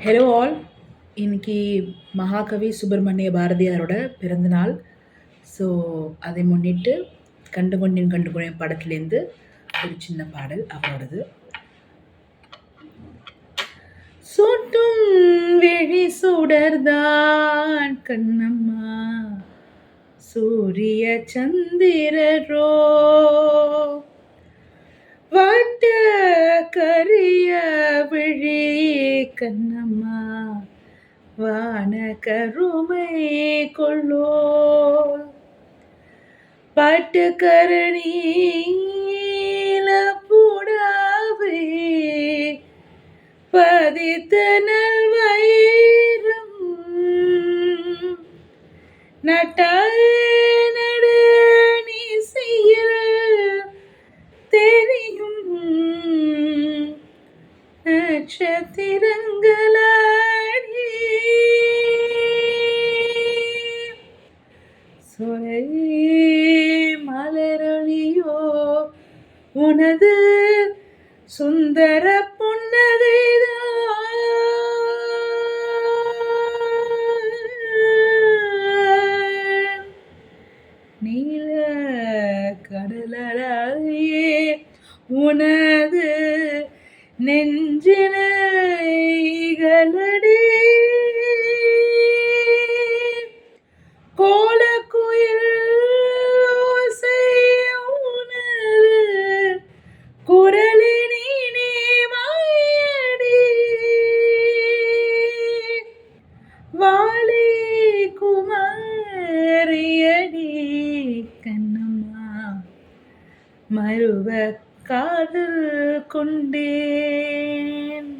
Hello all. இன்னைக்கு மகாகவி சுப்பிரமணிய பாரதியாரோட பிறந்தநாள். ஸோ அதை முன்னிட்டு கண்டு கொண்டேன் கண்டு கொண்டேன் படத்துலேருந்து ஒரு சின்ன பாடல் அவரோடது. சுட்டும் விழி சுடர்தான் கண்ணம்மா, சூரிய சந்திரரோ வட்ட கரிய விழி கண்ணம்மா, வான கருமை கொள்ளோ பட்டுக்கரணீல புடாவை பதித்த நல்வயிரம் நட்டாய நடுநீசையில் தெரியும் நட்சத்திரங்களாடி சொலை மலரொளியோ உனது சுந்தர புன்னகைதான் நீல கடலாயே உனது நெஞ்சினைகளடி கோலக்குயில் ஓசை உனது குரலினே மாயடி வாழை குமாரியடி கண்ணம்மா, மறுவ காதல் கொண்டேன்.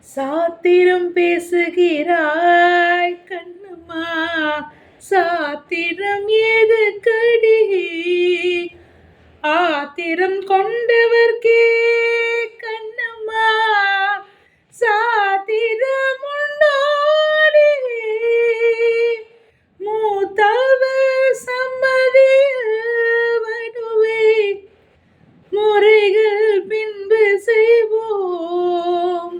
சாத்திரம் பேசுகிறாய் கண்ணம்மா, சாத்திரம் எதுக்கடி? ஆத்திரம் கொண்டவர்க்கே கண்ணம்மா சாத்திரம் உண்டாடி. மூத்தவர் சம்மதியில் வடுவை முறைகள் பின்பு செய்வோம்,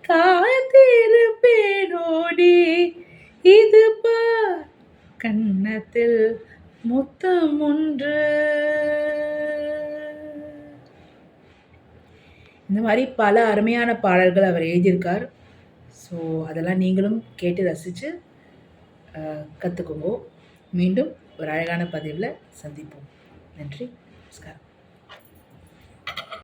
காத்திருப்பேனோடி இது பார் கன்னத்தில் முத்தம் ஒன்று. இந்த மாதிரி பல அருமையான பாடல்கள் அவர் எழுதியிருக்கார். ஸோ அதெல்லாம் நீங்களும் கேட்டு ரசித்து கற்றுக்கோங்க. மீண்டும் ஒரு அழகான பதிவில் சந்திப்போம். நன்றி, நமஸ்காரம்.